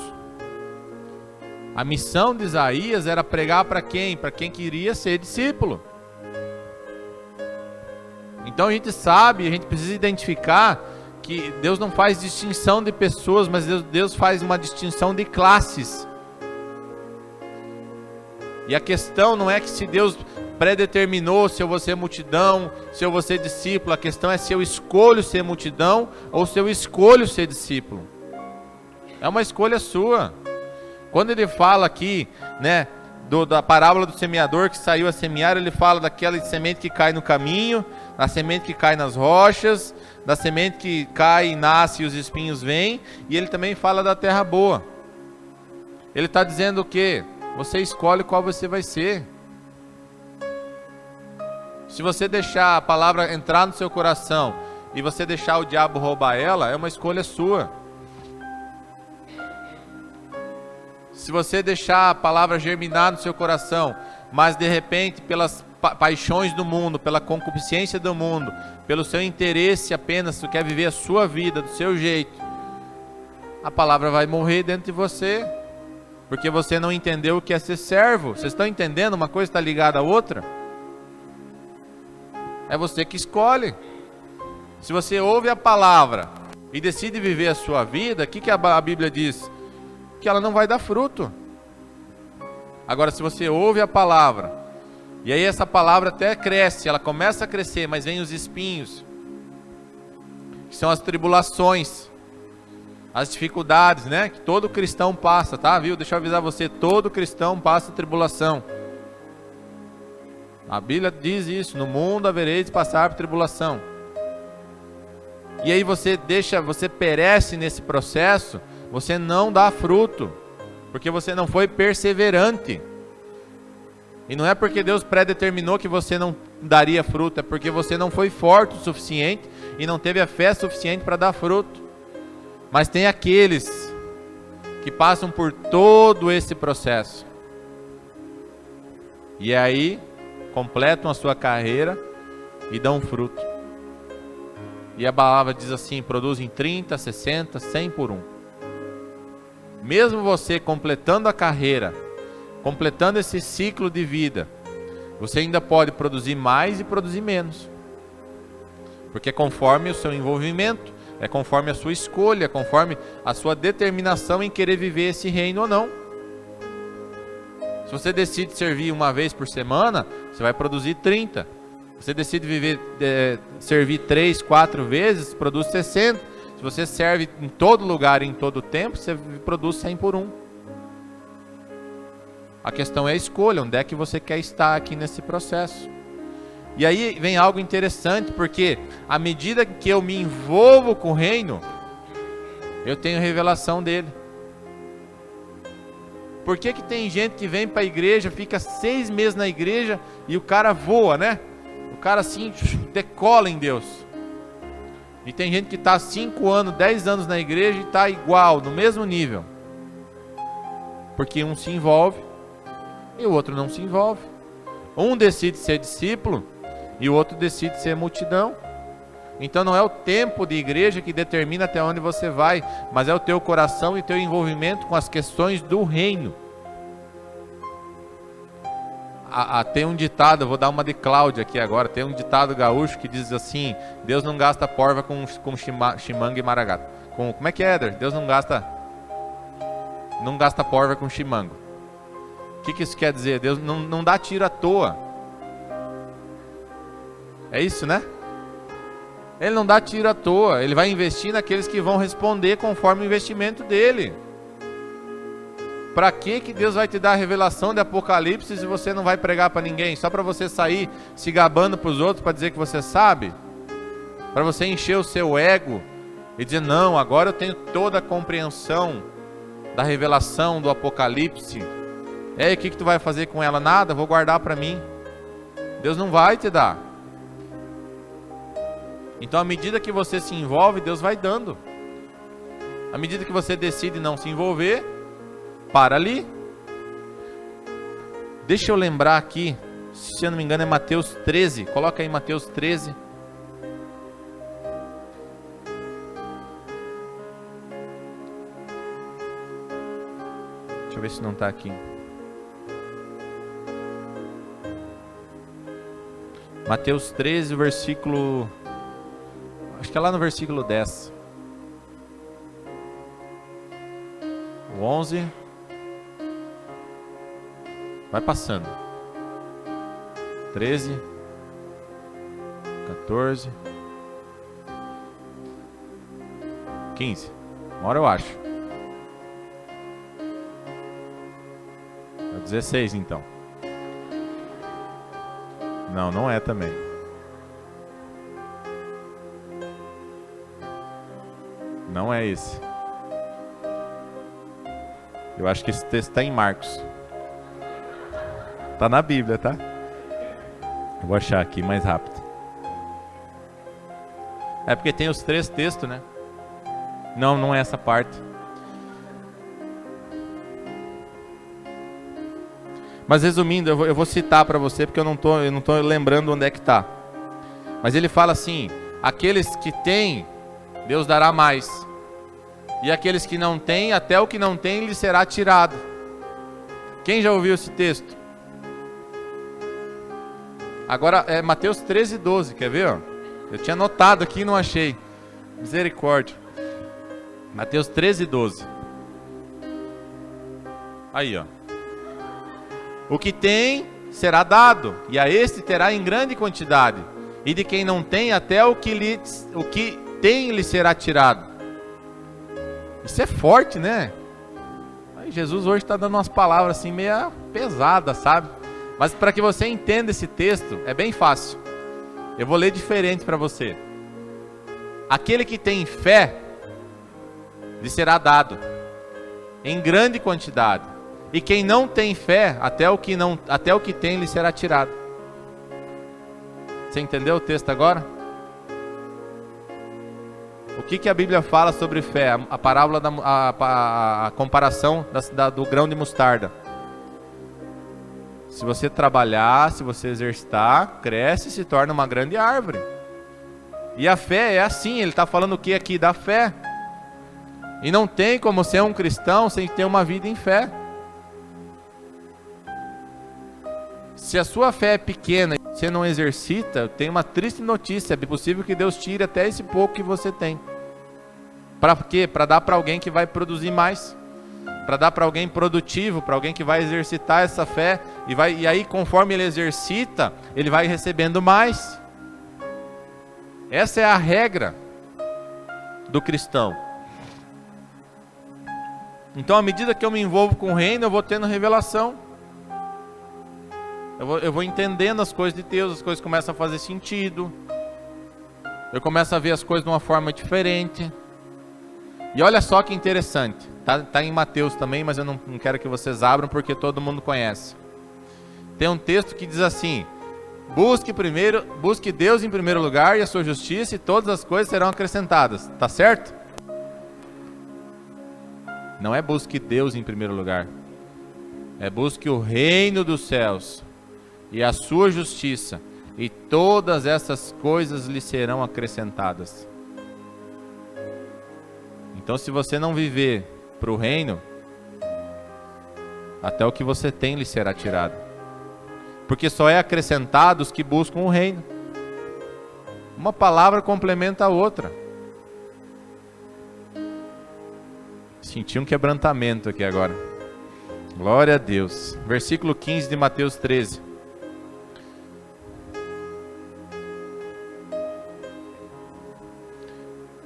A missão de Isaías era pregar para quem? Para quem queria ser discípulo. Então a gente sabe, a gente precisa identificar que Deus não faz distinção de pessoas, mas Deus faz uma distinção de classes. E a questão não é que se Deus predeterminou se eu vou ser multidão, se eu vou ser discípulo, a questão é se eu escolho ser multidão ou se eu escolho ser discípulo. É uma escolha sua. Quando ele fala aqui, né, da parábola do semeador que saiu a semear, ele fala daquela semente que cai no caminho, da semente que cai nas rochas, da semente que cai e nasce e os espinhos vêm, e ele também fala da terra boa. Ele está dizendo o quê? Você escolhe qual você vai ser. Se você deixar a palavra entrar no seu coração e você deixar o diabo roubar ela, é uma escolha sua. Se você deixar a palavra germinar no seu coração, mas de repente pelas paixões do mundo, pela concupiscência do mundo, pelo seu interesse apenas, tu quer viver a sua vida do seu jeito, a palavra vai morrer dentro de você, porque você não entendeu o que é ser servo. Vocês estão entendendo? Uma coisa está ligada à outra. É você que escolhe. Se você ouve a palavra e decide viver a sua vida, o que a Bíblia diz? Que ela não vai dar fruto. Agora, se você ouve a palavra, e aí essa palavra até cresce, ela começa a crescer, mas vem os espinhos, que são as tribulações, as dificuldades, né? Que todo cristão passa, tá? Viu? Deixa eu avisar você, todo cristão passa tribulação. A Bíblia diz isso, no mundo havereis de passar por tribulação. E aí você perece nesse processo, você não dá fruto, porque você não foi perseverante. E não é porque Deus predeterminou que você não daria fruto, é porque você não foi forte o suficiente e não teve a fé suficiente para dar fruto. Mas tem aqueles que passam por todo esse processo. E aí completam a sua carreira e dão fruto. E a palavra diz assim, produzem 30, 60, 100 por um. Mesmo você completando a carreira, completando esse ciclo de vida, você ainda pode produzir mais e produzir menos. Porque é conforme o seu envolvimento, é conforme a sua escolha, conforme a sua determinação em querer viver esse reino ou não. Se você decide servir uma vez por semana, você vai produzir 30. Se você decide servir 3, 4 vezes, produz 60. Se você serve em todo lugar, em todo tempo, você produz 100 por um. A questão é a escolha, onde é que você quer estar aqui nesse processo. E aí vem algo interessante, porque à medida que eu me envolvo com o reino, eu tenho revelação dele. Por que tem gente que vem para a igreja, fica 6 meses na igreja e o cara voa, né? O cara assim, decola em Deus. E tem gente que está 5 anos, 10 anos na igreja e está igual, no mesmo nível. Porque um se envolve e o outro não se envolve. Um decide ser discípulo e o outro decide ser multidão. Então não é o tempo de igreja que determina até onde você vai, mas é o teu coração e teu envolvimento com as questões do reino. Tem um ditado, eu vou dar uma de Cláudia aqui agora, tem um ditado gaúcho que diz assim: Deus não gasta porva com chimanga e maragato. Como é que é, Éder? Deus não gasta porva com chimango. O que isso quer dizer? Deus não dá tiro à toa. É isso, né? Ele não dá tiro à toa. Ele vai investir naqueles que vão responder conforme o investimento dele. Para que Deus vai te dar a revelação de Apocalipse se você não vai pregar para ninguém? Só para você sair se gabando para os outros para dizer que você sabe? Para você encher o seu ego e dizer, não, agora eu tenho toda a compreensão da revelação do Apocalipse. E aí, o que tu vai fazer com ela? Nada, vou guardar para mim. Deus não vai te dar. Então, à medida que você se envolve, Deus vai dando. À medida que você decide não se envolver, para ali. Deixa eu lembrar aqui, se eu não me engano é Mateus 13. Coloca aí Mateus 13. Deixa eu ver se não está aqui. Mateus 13, versículo... Acho que é lá no versículo 10. O 11. Vai passando. 13. 14. 15. Uma hora eu acho. 16 então. Não é também. Não é esse. Eu acho que esse texto está em Marcos. Está na Bíblia, tá? Eu vou achar aqui mais rápido. É porque tem os 3 textos, né? Não é essa parte. Mas resumindo, eu vou citar para você porque eu não tô lembrando onde é que está. Mas ele fala assim: aqueles que têm, Deus dará mais. E aqueles que não têm, até o que não tem lhe será tirado. Quem já ouviu esse texto? Agora é Mateus 13, 12, quer ver? Ó? Eu tinha anotado aqui e não achei. Misericórdia. Mateus 13, 12. Aí, ó. O que tem será dado, e a este terá em grande quantidade. E de quem não tem, até o que tem lhe será tirado. Isso é forte, né? Mas Jesus hoje está dando umas palavras assim meio pesadas, sabe? Mas para que você entenda esse texto, é bem fácil. Eu vou ler diferente para você. Aquele que tem fé, lhe será dado em grande quantidade. E quem não tem fé, até o que tem lhe será tirado. Você entendeu o texto agora? O que a Bíblia fala sobre fé? A parábola, a comparação do grão de mostarda. Se você trabalhar, se você exercitar, cresce e se torna uma grande árvore. E a fé é assim, ele está falando o que aqui? Da fé. E não tem como ser um cristão sem ter uma vida em fé. Se a sua fé é pequena e você não exercita, tem uma triste notícia. É possível que Deus tire até esse pouco que você tem. Para quê? Para dar para alguém que vai produzir mais. Para dar para alguém produtivo, para alguém que vai exercitar essa fé. E aí, conforme ele exercita, ele vai recebendo mais. Essa é a regra do cristão. Então, à medida que eu me envolvo com o reino, eu vou tendo revelação. Eu vou entendendo as coisas de Deus, as coisas começam a fazer sentido. Eu começo a ver as coisas de uma forma diferente. E olha só que interessante. Tá em Mateus também, mas eu não quero que vocês abram porque todo mundo conhece. Tem um texto que diz assim: busque Deus em primeiro lugar e a sua justiça, e todas as coisas serão acrescentadas. Tá certo? Não é busque Deus em primeiro lugar. É busque o reino dos céus e a sua justiça, e todas essas coisas lhe serão acrescentadas. Então, se você não viver para o reino, até o que você tem lhe será tirado. Porque só é acrescentado os que buscam o reino. Uma palavra complementa a outra. Senti um quebrantamento aqui agora. Glória a Deus. Versículo 15 de Mateus 13.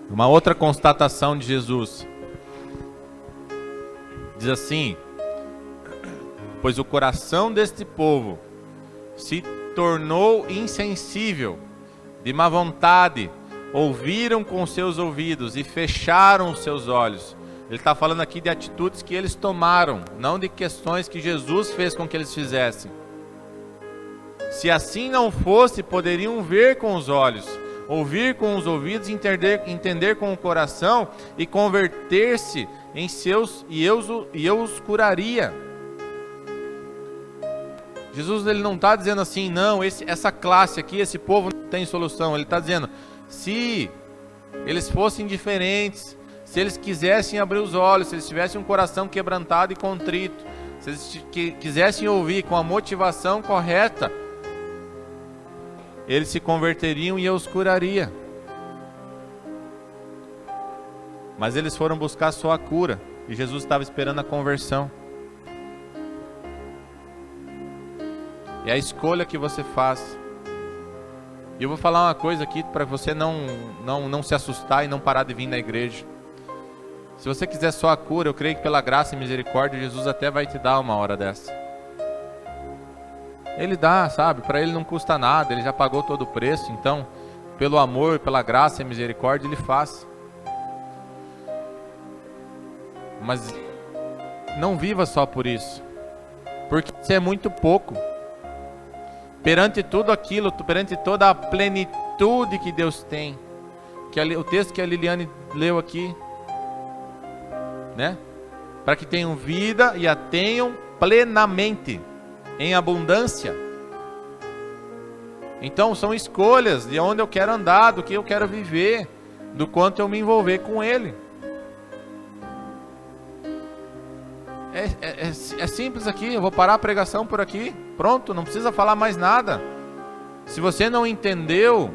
Uma outra constatação de Jesus. Diz assim: pois o coração deste povo se tornou insensível, de má vontade, ouviram com seus ouvidos e fecharam os seus olhos. Ele está falando aqui de atitudes que eles tomaram, não de questões que Jesus fez com que eles fizessem. Se assim não fosse, poderiam ver com os olhos, ouvir com os ouvidos, entender com o coração e converter-se em seus, e eu os curaria. Jesus, ele não está dizendo assim, não, essa classe aqui, esse povo não tem solução. Ele está dizendo, se eles fossem diferentes, se eles quisessem abrir os olhos, se eles tivessem um coração quebrantado e contrito, se eles quisessem ouvir com a motivação correta, eles se converteriam e eu os curaria. Mas eles foram buscar só a cura, e Jesus estava esperando a conversão. É a escolha que você faz. E eu vou falar uma coisa aqui para você não se assustar e não parar de vir na igreja. Se você quiser só a cura, eu creio que pela graça e misericórdia, Jesus até vai te dar uma hora dessa. Ele dá, sabe? Para ele não custa nada, ele já pagou todo o preço. Então, pelo amor, pela graça e misericórdia, ele faz. Mas não viva só por isso, porque isso é muito pouco. Perante tudo aquilo, perante toda a plenitude que Deus tem, o texto que a Liliane leu aqui, né? Para que tenham vida e a tenham plenamente, em abundância. Então são escolhas de onde eu quero andar, do que eu quero viver, do quanto eu me envolver com Ele. É simples aqui, eu vou parar a pregação por aqui, pronto, não precisa falar mais nada. Se você não entendeu,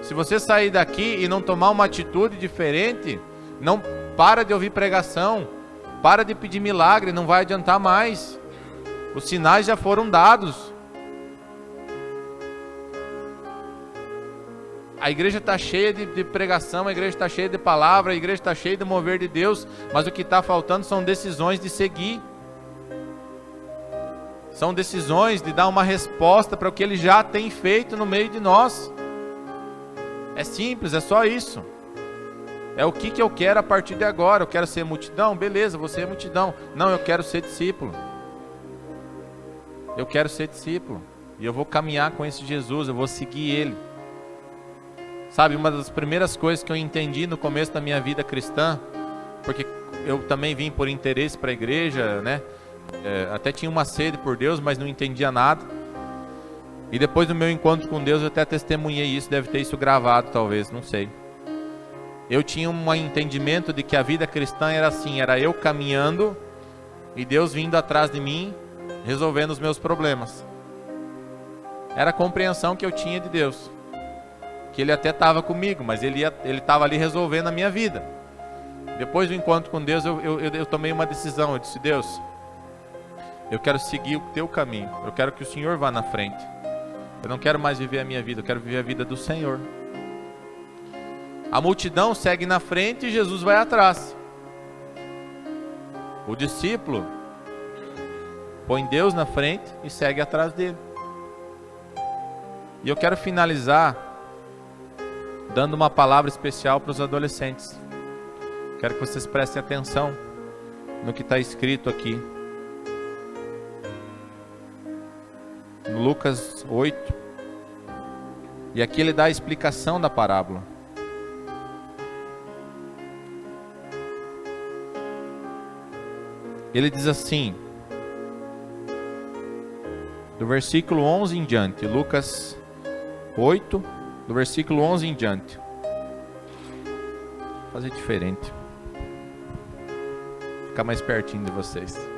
se você sair daqui e não tomar uma atitude diferente, não para de ouvir pregação, para de pedir milagre, não vai adiantar mais. Os sinais já foram dados. A igreja está cheia de pregação, a igreja está cheia de palavra, a igreja está cheia de mover de Deus, mas o que está faltando são decisões de seguir. São decisões de dar uma resposta para o que Ele já tem feito no meio de nós. É simples, é só isso. É o que eu quero a partir de agora. Eu quero ser multidão? Beleza, vou ser multidão. Não, eu quero ser discípulo. Eu quero ser discípulo. E eu vou caminhar com esse Jesus, eu vou seguir Ele. Sabe, uma das primeiras coisas que eu entendi no começo da minha vida cristã, porque eu também vim por interesse para a igreja, né? Até tinha uma sede por Deus, mas não entendia nada. E depois do meu encontro com Deus, eu até testemunhei isso, deve ter isso gravado talvez, não sei. Eu tinha um entendimento de que a vida cristã era assim, era eu caminhando e Deus vindo atrás de mim, resolvendo os meus problemas. Era a compreensão que eu tinha de Deus. Que Ele até estava comigo, mas Ele estava ali resolvendo a minha vida. Depois do encontro com Deus, eu tomei uma decisão. Eu disse: Deus, eu quero seguir o Teu caminho. Eu quero que o Senhor vá na frente. Eu não quero mais viver a minha vida, eu quero viver a vida do Senhor. A multidão segue na frente e Jesus vai atrás. O discípulo põe Deus na frente e segue atrás dele. E eu quero finalizar dando uma palavra especial para os adolescentes. Quero que vocês prestem atenção no que está escrito aqui. No Lucas 8. E aqui ele dá a explicação da parábola. Ele diz assim, do versículo 11 em diante, Lucas 8, do versículo 11 em diante. Vou fazer diferente. Ficar mais pertinho de vocês.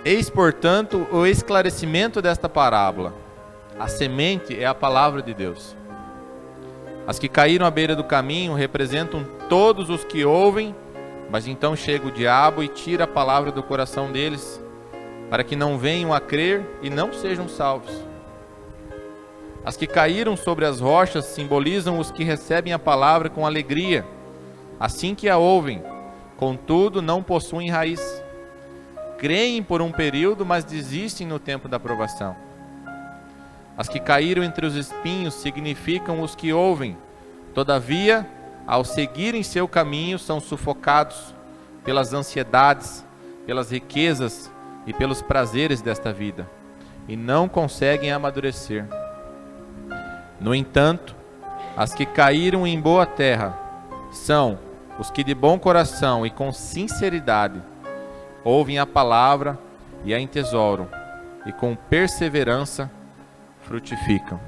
Eis, portanto, o esclarecimento desta parábola. A semente é a palavra de Deus. As que caíram à beira do caminho representam todos os que ouvem, mas então chega o diabo e tira a palavra do coração deles, para que não venham a crer e não sejam salvos. As que caíram sobre as rochas simbolizam os que recebem a palavra com alegria, assim que a ouvem, contudo não possuem raiz. Creem por um período, mas desistem no tempo da provação. As que caíram entre os espinhos significam os que ouvem, todavia, ao seguirem seu caminho, são sufocados pelas ansiedades, pelas riquezas e pelos prazeres desta vida, e não conseguem amadurecer. No entanto, as que caíram em boa terra são os que de bom coração e com sinceridade ouvem a palavra e a entesouram, e com perseverança frutificam.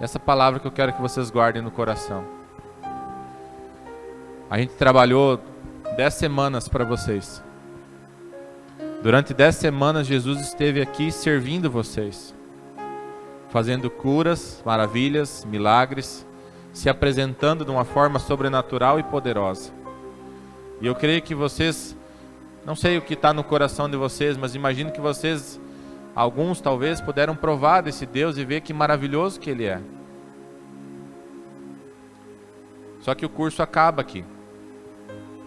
Essa palavra que eu quero que vocês guardem no coração. A gente trabalhou 10 semanas para vocês. Durante 10 semanas Jesus esteve aqui servindo vocês, fazendo curas, maravilhas, milagres, se apresentando de uma forma sobrenatural e poderosa. E eu creio que vocês, não sei o que está no coração de vocês, mas imagino que vocês, alguns talvez, puderam provar desse Deus e ver que maravilhoso que Ele é. Só que o curso acaba aqui.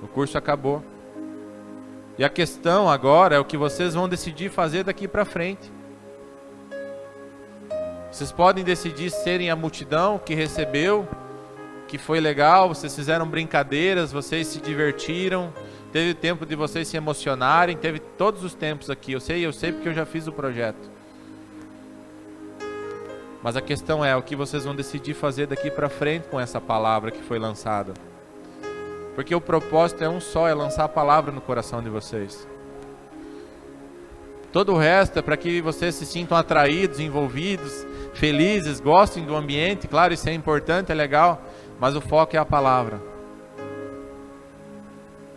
O curso acabou. E a questão agora é o que vocês vão decidir fazer daqui para frente. Vocês podem decidir serem a multidão que recebeu, que foi legal, vocês fizeram brincadeiras, vocês se divertiram, teve tempo de vocês se emocionarem, teve todos os tempos aqui, eu sei porque eu já fiz o projeto. Mas a questão é o que vocês vão decidir fazer daqui para frente com essa palavra que foi lançada. Porque o propósito é um só, é lançar a palavra no coração de vocês. Todo o resto é para que vocês se sintam atraídos, envolvidos, felizes, gostem do ambiente. Claro, isso é importante, é legal, mas o foco é a palavra.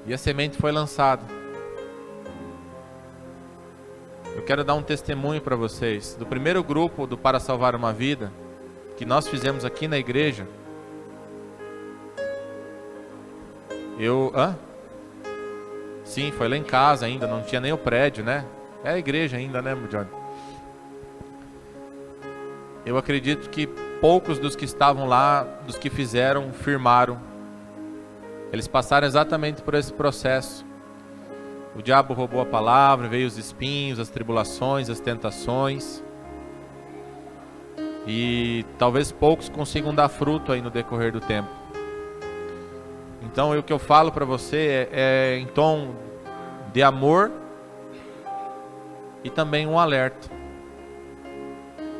E a semente foi lançada. Eu quero dar um testemunho para vocês. Do primeiro grupo do Para Salvar uma Vida, que nós fizemos aqui na igreja, Sim, foi lá em casa ainda, não tinha nem o prédio, né? É a igreja ainda, né, Johnny? eu acredito que poucos dos que estavam lá, dos que fizeram, firmaram. Eles passaram exatamente por esse processo. O diabo roubou a palavra, veio os espinhos, as tribulações, as tentações. E talvez poucos consigam dar fruto aí no decorrer do tempo. Então o que eu falo para você é em tom de amor e também um alerta.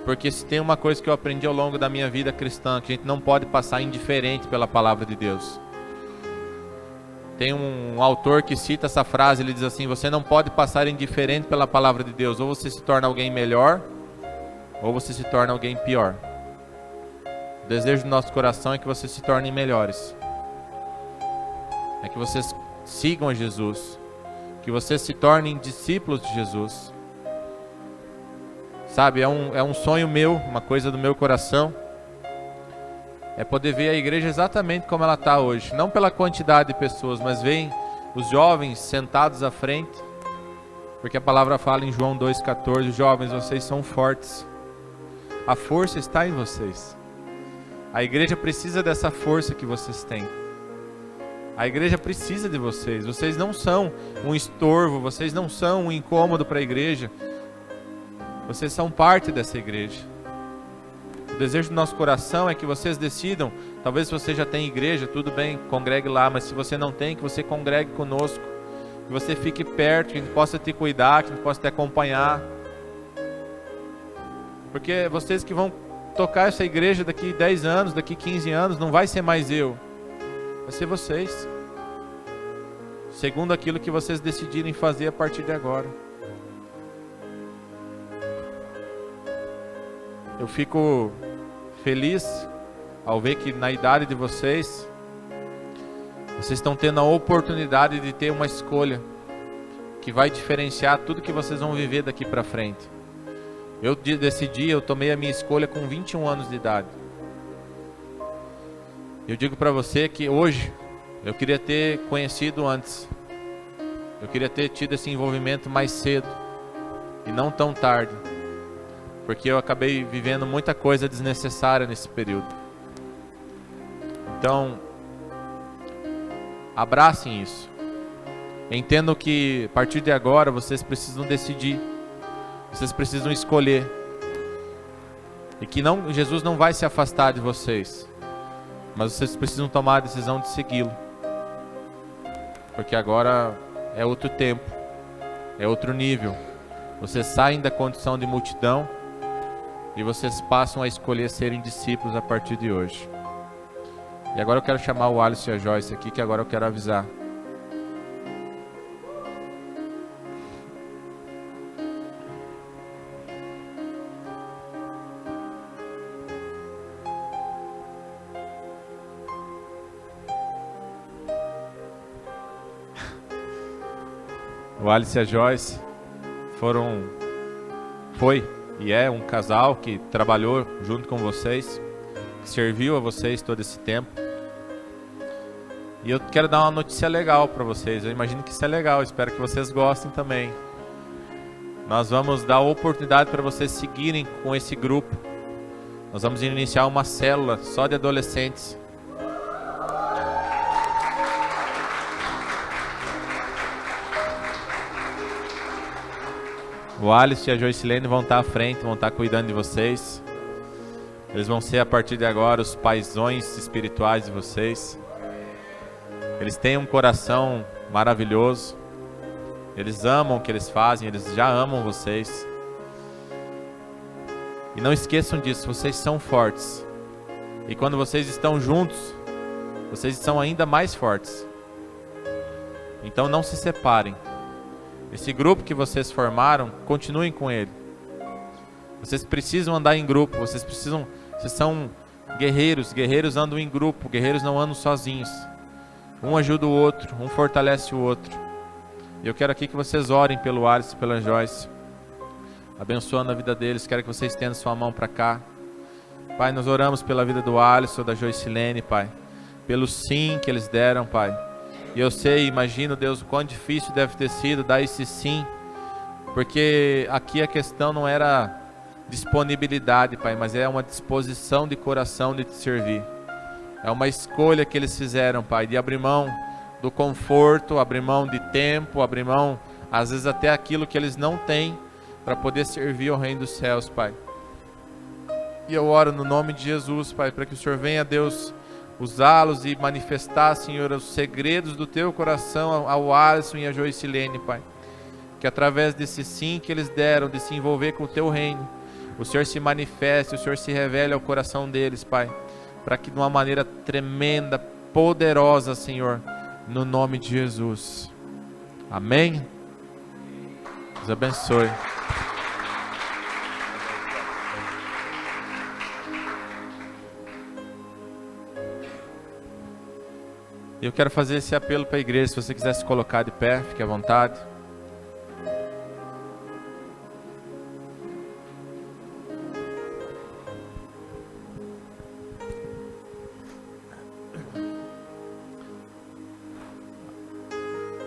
Porque se tem uma coisa que eu aprendi ao longo da minha vida cristã, que a gente não pode passar indiferente pela palavra de Deus. Tem um autor que cita essa frase, ele diz assim: você não pode passar indiferente pela palavra de Deus. Ou você se torna alguém melhor, ou você se torna alguém pior. O desejo do nosso coração é que vocês se tornem melhores. É que vocês sigam a Jesus. Que vocês se tornem discípulos de Jesus. Sabe, é um sonho meu, uma coisa do meu coração. É poder ver a igreja exatamente como ela está hoje. Não pela quantidade de pessoas, mas veem os jovens sentados à frente. Porque a palavra fala em João 2,14: jovens, vocês são fortes. A força está em vocês. A igreja precisa dessa força que vocês têm. A igreja precisa de vocês. Vocês não são um estorvo, vocês não são um incômodo para a igreja. Vocês são parte dessa igreja. O desejo do nosso coração é que vocês decidam. Talvez você já tenha igreja, tudo bem, congregue lá. Mas se você não tem, que você congregue conosco. Que você fique perto, que a gente possa te cuidar, que a gente possa te acompanhar. Porque vocês que vão tocar essa igreja daqui 10 anos, daqui 15 anos, não vai ser mais eu. Vai ser vocês. Segundo aquilo que vocês decidirem fazer a partir de agora. Eu fico feliz ao ver que na idade de vocês estão tendo a oportunidade de ter uma escolha que vai diferenciar tudo que vocês vão viver daqui para frente. Eu decidi, eu tomei a minha escolha com 21 anos de idade. Eu digo para você que hoje eu queria ter conhecido antes. Eu queria ter tido esse envolvimento mais cedo e não tão tarde. Porque eu acabei vivendo muita coisa desnecessária nesse período. Então, abracem isso. Entendam que a partir de agora vocês precisam decidir. Vocês precisam escolher. E que Jesus não vai se afastar de vocês. Mas vocês precisam tomar a decisão de segui-lo. Porque agora é outro tempo. É outro nível. Vocês saem da condição de multidão. E vocês passam a escolher serem discípulos a partir de hoje. E agora eu quero chamar o Alisson e a Joyce aqui, que agora eu quero avisar. O Alisson e a Joyce foi e é um casal que trabalhou junto com vocês, que serviu a vocês todo esse tempo. E eu quero dar uma notícia legal para vocês. Eu imagino que isso é legal, espero que vocês gostem também. Nós vamos dar a oportunidade para vocês seguirem com esse grupo. Nós vamos iniciar uma célula só de adolescentes. O Alisson e a Joycelene vão estar à frente, vão estar cuidando de vocês. Eles vão ser a partir de agora os paizões espirituais de vocês. Eles têm um coração maravilhoso. Eles amam o que eles fazem, eles já amam vocês. E não esqueçam disso, vocês são fortes. E quando vocês estão juntos, vocês são ainda mais fortes. Então não se separem. Esse grupo que vocês formaram, continuem com ele. Vocês precisam andar em grupo, vocês são guerreiros, guerreiros andam em grupo, guerreiros não andam sozinhos. Um ajuda o outro, um fortalece o outro. E eu quero aqui que vocês orem pelo Alisson e pela Joyce, abençoando a vida deles. Quero que vocês estendam sua mão para cá. Pai, nós oramos pela vida do Alisson, da Joycelene, Pai, pelo sim que eles deram, Pai. E eu sei, imagino, Deus, o quão difícil deve ter sido dar esse sim, porque aqui a questão não era disponibilidade, Pai, mas é uma disposição de coração de te servir. É uma escolha que eles fizeram, Pai, de abrir mão do conforto, abrir mão de tempo, abrir mão, às vezes até aquilo que eles não têm, para poder servir ao Reino dos Céus, Pai. E eu oro no nome de Jesus, Pai, para que o Senhor venha, Deus, usá-los e manifestar, Senhor, os segredos do Teu coração ao Alisson e a Joycilene, Pai. Que através desse sim que eles deram, de se envolver com o Teu reino, o Senhor se manifeste, o Senhor se revele ao coração deles, Pai. Para que de uma maneira tremenda, poderosa, Senhor, no nome de Jesus. Amém? Deus abençoe. Eu quero fazer esse apelo para a igreja. Se você quiser se colocar de pé, fique à vontade.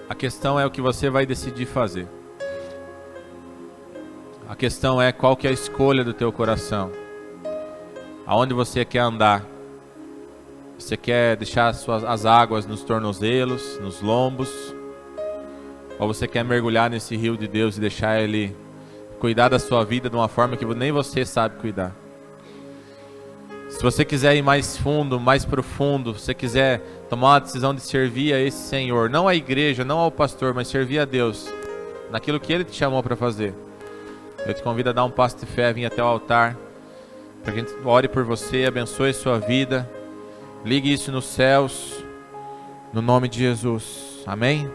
A questão é o que você vai decidir fazer. A questão é qual que é a escolha do teu coração. Aonde você quer andar. Você quer deixar as águas nos tornozelos, nos lombos? Ou você quer mergulhar nesse rio de Deus e deixar Ele cuidar da sua vida de uma forma que nem você sabe cuidar? Se você quiser ir mais fundo, mais profundo, se você quiser tomar uma decisão de servir a esse Senhor, não à igreja, não ao pastor, mas servir a Deus, naquilo que Ele te chamou para fazer, eu te convido a dar um passo de fé, vir até o altar, para que a gente ore por você, abençoe a sua vida. Ligue isso nos céus, no nome de Jesus. Amém?